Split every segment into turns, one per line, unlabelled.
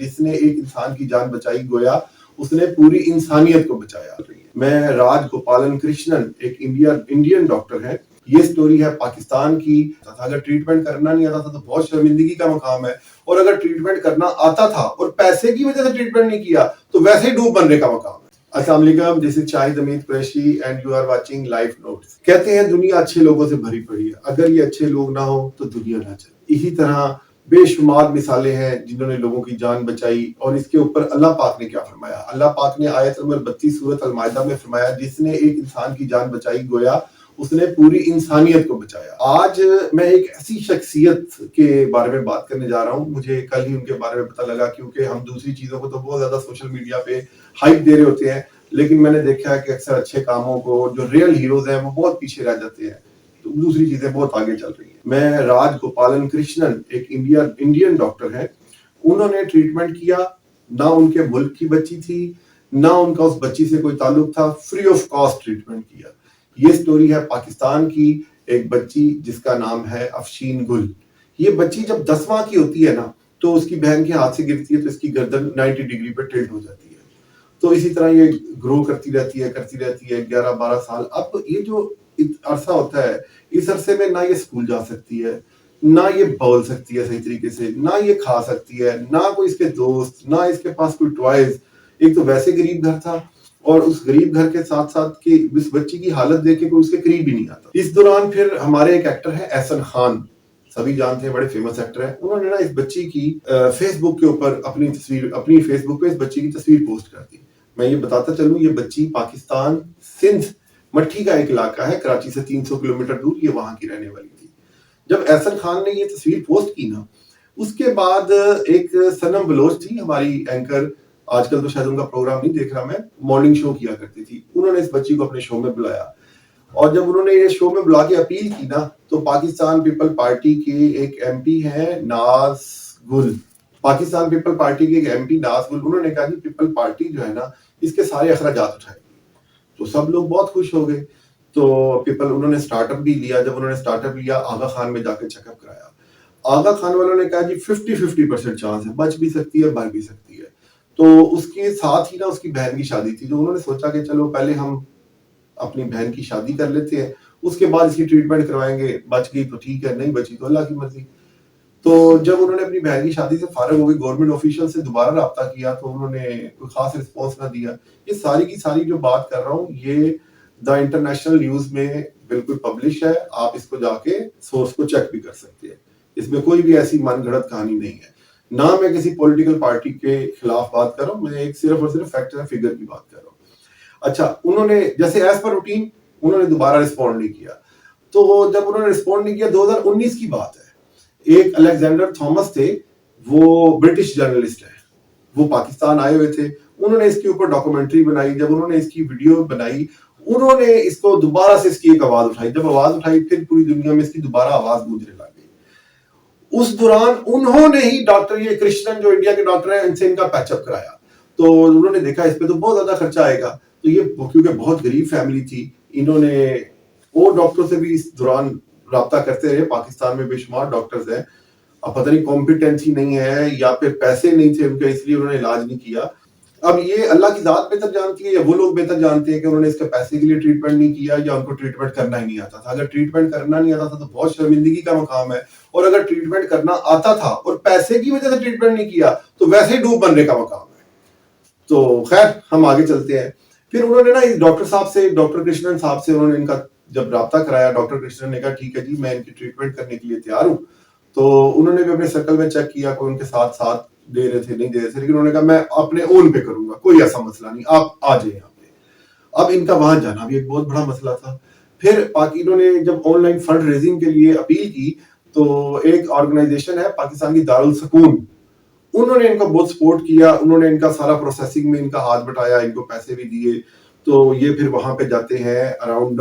جس نے ایک انسان کی جان بچائی گویا اس نے پوری انسانیت کو بچایا. میں راج گوپالن کرشنن ایک انڈین ڈاکٹر ہیں. یہ سٹوری ہے پاکستان کی. اگر ٹریٹمنٹ کرنا نہیں آتا تھا تو بہت شرمندگی کا مقام ہے, اور اگر ٹریٹمنٹ کرنا آتا تھا اور پیسے کی وجہ سے ٹریٹمنٹ نہیں کیا تو ویسے ہی ڈوب بننے کا مقام ہے. السلام علیکم, دس is Shahid Umeed Qureshi and you are watching life notes. کہتے ہیں دنیا اچھے لوگوں سے بھری پڑی ہے, اگر یہ اچھے لوگ نہ ہو تو دنیا نہ چلے. اسی طرح بے شمار مثالیں ہیں جنہوں نے لوگوں کی جان بچائی, اور اس کے اوپر اللہ پاک نے کیا فرمایا. اللہ پاک نے آیت نمبر 32 سورۃ المائدہ میں فرمایا, جس نے ایک انسان کی جان بچائی گویا اس نے پوری انسانیت کو بچایا. آج میں ایک ایسی شخصیت کے بارے میں بات کرنے جا رہا ہوں. مجھے کل ہی ان کے بارے میں پتہ لگا, کیونکہ ہم دوسری چیزوں کو تو بہت زیادہ سوشل میڈیا پہ ہائپ دے رہے ہوتے ہیں, لیکن میں نے دیکھا ہے کہ اکثر اچھے کاموں کو جو ریئل ہیروز ہیں وہ بہت پیچھے رہ جاتے ہیں, تو دوسری چیزیں بہت آگے چل رہی ہیں. میں راج گوپالن کرشنن ایک انڈین ڈاکٹر ہیں. انہوں نے ٹریٹمنٹ کیا, نہ ان کے ملک کی بچی تھی نہ ان کا اس بچی سے کوئی تعلق تھا, فری آف کاسٹ ٹریٹمنٹ کیا. یہ سٹوری ہے پاکستان کی ایک بچی جس کا نام ہے افشین گل. یہ بچی جب 10واں کی ہوتی ہے نا تو اس کی بہن کے ہاتھ سے گرتی ہے تو اس کی گردن 90 ڈگری پہ ٹلٹ ہو جاتی ہے. تو اسی طرح یہ گرو کرتی رہتی ہے 11-12 سال. اب یہ جو عرصہ ہوتا ہے, اس عرصے میں نہ یہ اسکول جا سکتی ہے, نہ یہ بول سکتی ہے صحیح طریقے سے, نہ یہ کھا سکتی ہے, نہ کوئی اس کے دوست, نہ اس کے پاس کوئی ٹوائز. ایک تو ویسے غریب گھر تھا, اور اس غریب گھر کے ساتھ ساتھ کہ اس بچی کی حالت دیکھ کے کوئی اس کے قریب بھی نہیں آتا. اس دوران پھر ہمارے ایک ایکٹر ہے احسن خان, سبھی جانتے ہیں, بڑے فیمس ایکٹر ہیں. انہوں نے نا اس بچی کی فیس بک کے اوپر اپنی فیس بک پہ اس بچی کی تصویر پوسٹ کر دی. میں یہ بتاتا چلوں, یہ بچی پاکستان سندھ مٹھی کا ایک علاقہ ہے, کراچی سے 300 کلومیٹر دور, یہ وہاں کی رہنے والی تھی. جب احسن خان نے یہ تصویر پوسٹ کی نا, اس کے بعد ایک سنم بلوچ تھی ہماری اینکر, آج کل تو شاید ان کا پروگرام نہیں دیکھ رہا میں, مارننگ شو کیا کرتی تھی. انہوں نے اس بچی کو اپنے شو میں بلایا, اور جب انہوں نے یہ شو میں بلا کے اپیل کی نا, تو پاکستان پیپل پارٹی کے ایک ایم پی ہیں ناز گل, پاکستان پیپل پارٹی کے ایک ایم پی ناز گل, انہوں نے کہا کہ پیپل پارٹی جو ہے نا اس کے سارے اخراجات اٹھائے. تو سب لوگ بہت خوش ہو گئے. تو انہوں نے سٹارٹ اپ بھی لیا. جب انہوں نے سٹارٹ اپ لیا, آغا خان میں جا کے چیک اپ کرایا. آغا خان والوں نے کہا جی 50% چانس ہے, بچ بھی سکتی ہے, مر بھی سکتی ہے. تو اس کے ساتھ ہی نا اس کی بہن کی شادی تھی, جو انہوں نے سوچا کہ چلو پہلے ہم اپنی بہن کی شادی کر لیتے ہیں, اس کے بعد اس کی ٹریٹمنٹ کروائیں گے, بچ گئی تو ٹھیک ہے, نہیں بچی تو اللہ کی مرضی. تو جب انہوں نے اپنی بہن کی شادی سے فارغ ہو گئی, گورنمنٹ آفیشل سے دوبارہ رابطہ کیا تو انہوں نے کوئی خاص رسپانس نہ دیا. یہ ساری کی ساری جو بات کر رہا ہوں یہ دا انٹرنیشنل نیوز میں بالکل پبلش ہے, آپ اس کو جا کے سورس کو چیک بھی کر سکتے ہیں. اس میں کوئی بھی ایسی من گھڑت کہانی نہیں ہے, نہ میں کسی پولیٹیکل پارٹی کے خلاف بات کر رہا ہوں, میں ایک صرف اور صرف فیکٹ اینڈ فگر کی بات کر رہا ہوں. اچھا, انہوں نے جیسے ایز پر روٹین انہوں نے دوبارہ رسپونڈ نہیں کیا. تو جب انہوں نے رسپونڈ نہیں کیا, 2019 کی بات ہے, ایک الیگزینڈر تھامس تھے, وہ برٹش جرنلسٹ ہیں, وہ پاکستان آئے ہوئے تھے. انہوں نے اس کے اوپر ڈاکومنٹری بنائی. جب انہوں نے اس کی ویڈیو بنائی, انہوں نے اس کو دوبارہ سے اس کی ایک آواز اٹھائی. جب آواز اٹھائی پھر پوری دنیا میں اس کی دوبارہ آواز گونجنے لگ گئی. اس دوران انہوں نے ہی ڈاکٹر یہ کرشنن جو انڈیا کے ڈاکٹر ہیں, ان سے ان کا پیچ اپ کرایا. تو انہوں نے دیکھا اس پہ تو بہت زیادہ خرچہ آئے گا. تو یہ کیونکہ بہت غریب فیملی تھی, انہوں نے اور ڈاکٹر سے بھی اس دوران رابطہ کرتے رہے. پاکستان میں بے شمار ڈاکٹرز ہیں, اب پتہ نہیں کمپیٹنسی نہیں ہے یا پھر پیسے نہیں تھے ان کے, اس لیے انہوں نے علاج نہیں کیا. اب یہ اللہ کی ذات بہتر جانتی ہے, یا وہ لوگ بہتر جانتے ہیں کہ انہوں نے اس کے پیسے کے لیے ٹریٹمنٹ نہیں کیا, یا ان کو ٹریٹمنٹ کرنا ہی نہیں آتا تھا. اگر ٹریٹمنٹ کرنا نہیں آتا تھا تو بہت شرمندگی کا مقام ہے, اور اگر ٹریٹمنٹ کرنا آتا تھا اور پیسے کی وجہ سے ٹریٹمنٹ نہیں کیا تو ویسے ہی ڈوب بننے کا مقام ہے. تو خیر ہم آگے چلتے ہیں. پھر انہوں نے نا اس ڈاکٹر صاحب سے, ڈاکٹر کرشنن صاحب سے, انہوں نے ان کا جب رابطہ کرایا, ڈاکٹر کرشنن نے کہا ٹھیک ہے جی میں ان کی ٹریٹمنٹ کرنے کے لیے تیار ہوں. تو انہوں نے بھی اپنے سرکل میں چیک کیا, کوئی ان کے ساتھ ساتھ دے رہے تھے نہیں دے رہے تھے, لیکن انہوں نے کہا میں اپنے اون پہ کروں گا, کوئی ایسا مسئلہ نہیں, آپ آ جائیں یہاں پہ. اب ان کا وہاں جانا بھی ایک بہت بڑا مسئلہ تھا. پھر انہوں نے جب آن لائن فنڈ ریزنگ کے لیے اپیل کی, تو ایک آرگنائزیشن ہے پاکستان کی دارالسکون, انہوں نے ان کو بہت سپورٹ کیا. انہوں نے ان کا سارا پروسیسنگ میں ان کا ہاتھ بٹایا, ان کو پیسے بھی دیے. تو یہ پھر وہاں پہ جاتے ہیں اراؤنڈ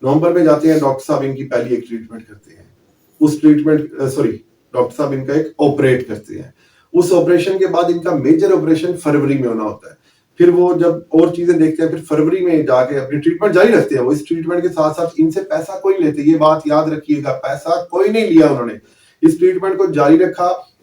نومبر میں جاتے ہیں. ڈاکٹر صاحب ان کی پہلی ایک ٹریٹمنٹ کرتے ہیں. اس ڈاکٹر صاحب ان کا ایک آپریٹ کرتے ہیں. اس آپریشن کے بعد ان کا میجر آپریشن فروری میں ہونا ہوتا ہے. پھر وہ جب اور چیزیں دیکھتے ہیں, پھر فروری میں جا کے اپنی ٹریٹمنٹ جاری رکھتے ہیں. وہ اس ٹریٹمنٹ کے ساتھ ساتھ ان سے پیسہ کوئی لیتے, یہ بات یاد رکھیے گا, پیسہ کوئی نہیں لیا انہوں نے. اس ٹریٹمنٹ کو جاری رکھا,